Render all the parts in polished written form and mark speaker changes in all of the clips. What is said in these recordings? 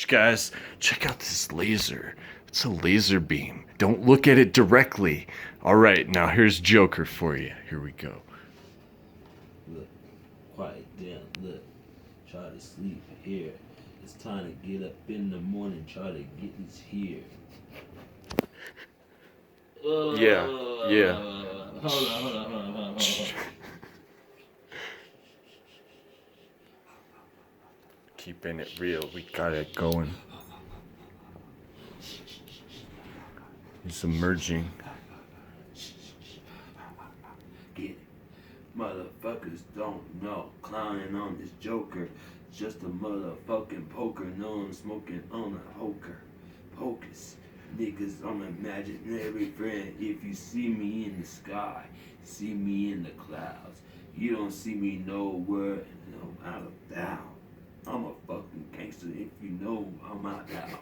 Speaker 1: Guys, check out this laser. It's a laser beam. Don't look at it directly. All right, now here's Joker for you. Here we go.
Speaker 2: Look, quiet down, look. Try to sleep here. It's time to get up in the morning, try to get this here.
Speaker 1: Yeah.
Speaker 2: Hold on.
Speaker 1: Keeping it real. We got it going. He's emerging.
Speaker 2: Get it. Motherfuckers don't know. Clowning on this Joker. Just a motherfucking poker. No, I'm smoking on a hoker. Pocus. Niggas, I'm imaginary friend. If you see me in the sky, see me in the clouds. You don't see me nowhere, and I'm out of doubt. I'm a fucking gangster if you know I'm out of doubt.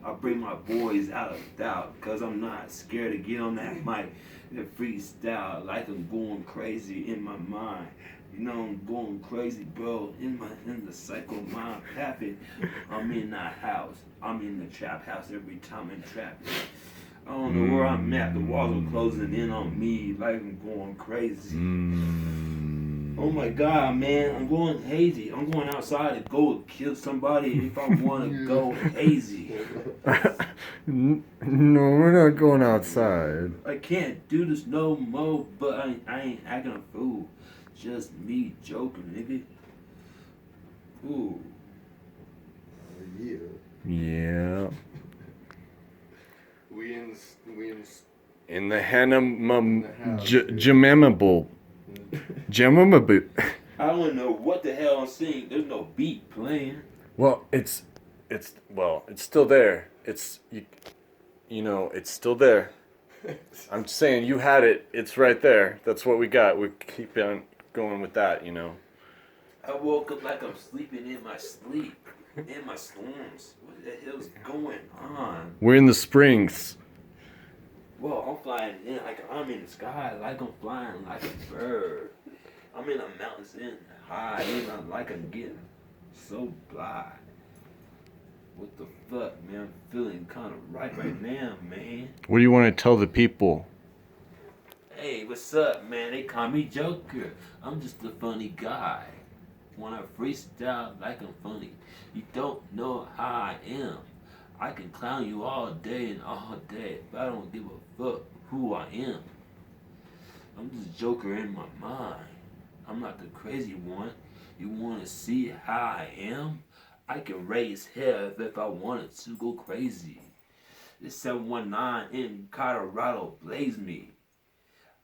Speaker 2: I bring my boys out of doubt, cause I'm not scared to get on that mic and freestyle like I'm going crazy in my mind. You know I'm going crazy, bro, in the psycho mind happen. I'm in that house. I'm in the trap house every time I'm trapping. I don't know where I'm at. The walls are closing in on me like I'm going crazy. Oh my God, man, I'm going hazy. I'm going outside to go kill somebody if I want to go hazy.
Speaker 1: No, we're not going outside.
Speaker 2: I can't do this no more, but I ain't acting a fool. Just me joking, nigga. Ooh.
Speaker 1: Yeah.
Speaker 3: We
Speaker 1: In the Jamammamobile. Jamammamobile.
Speaker 2: I don't know what the hell I'm saying. There's no beat playing.
Speaker 1: Well, it's still there. It's it's still there. I'm saying you had it. It's right there. That's what we got. We keep on going with that,
Speaker 2: I woke up like I'm sleeping in my sleep. In my storms. What the hell's going on?
Speaker 1: We're in the Springs.
Speaker 2: Well, I'm flying in like I'm in the sky, like I'm flying like a bird. I'm in the mountains in high, and like I'm getting so blind. What the fuck, man? I'm feeling kind of right now, man.
Speaker 1: What do you want to tell the people?
Speaker 2: Hey, what's up, man? They call me Joker. I'm just a funny guy. When I freestyle like I'm funny, you don't know how I am. I can clown you all day and all day, but I don't give a fuck who I am. I'm just Joker in my mind. I'm not the crazy one. You want to see how I am? I can raise hell if I wanted to go crazy. This 719 in Colorado blaze me.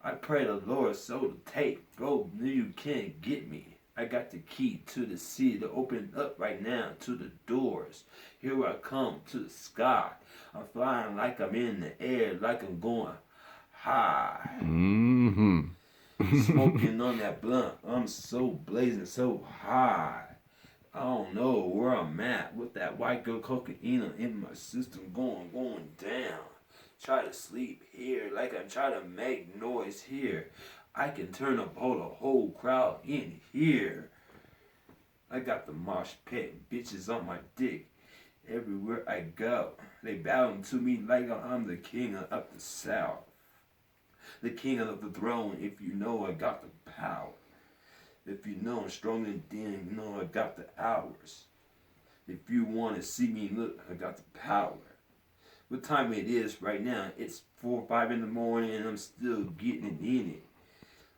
Speaker 2: I pray the Lord so to take, bro, you can't get me. I got the key to the sea to open up right now to the doors. Here I come to the sky. I'm flying like I'm in the air, like I'm going high. Smoking on that blunt. I'm so blazing, so high. I don't know where I'm at with that white girl cocaine in my system going down. Try to sleep here like I'm trying to make noise here. I can turn up all the whole crowd in here. I got the mosh pit bitches on my dick. Everywhere I go, they bowing to me like I'm the king of the south. The king of the throne, if you know I got the power. If you know I'm strong and then you know I got the hours. If you want to see me look, I got the power. What time it is right now? It's 4 or 5 in the morning and I'm still getting in it.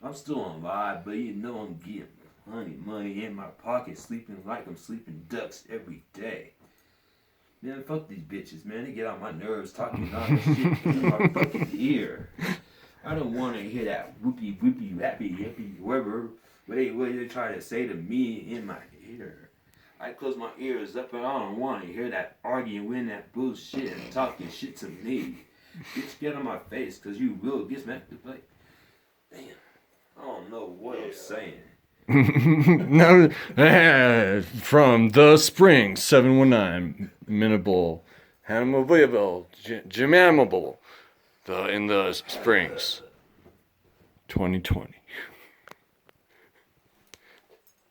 Speaker 2: I'm still alive, but you know I'm getting plenty money in my pocket, sleeping like I'm sleeping ducks every day. Man, fuck these bitches, man. They get on my nerves talking all this shit in my fucking ear. I don't want to hear that whoopie, happy, hippie, whatever. What they try to say to me in my ear. I close my ears up and I don't want to hear that arguing with that bullshit and talking shit to me. Bitch, get on my face, cause you will get smacked to play. Damn. I don't know what I'm saying.
Speaker 1: No, from the Springs, 719, Mintywolf, Jamammamobile, Jamammamobile, in the Springs, 2020.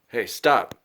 Speaker 1: Hey, stop.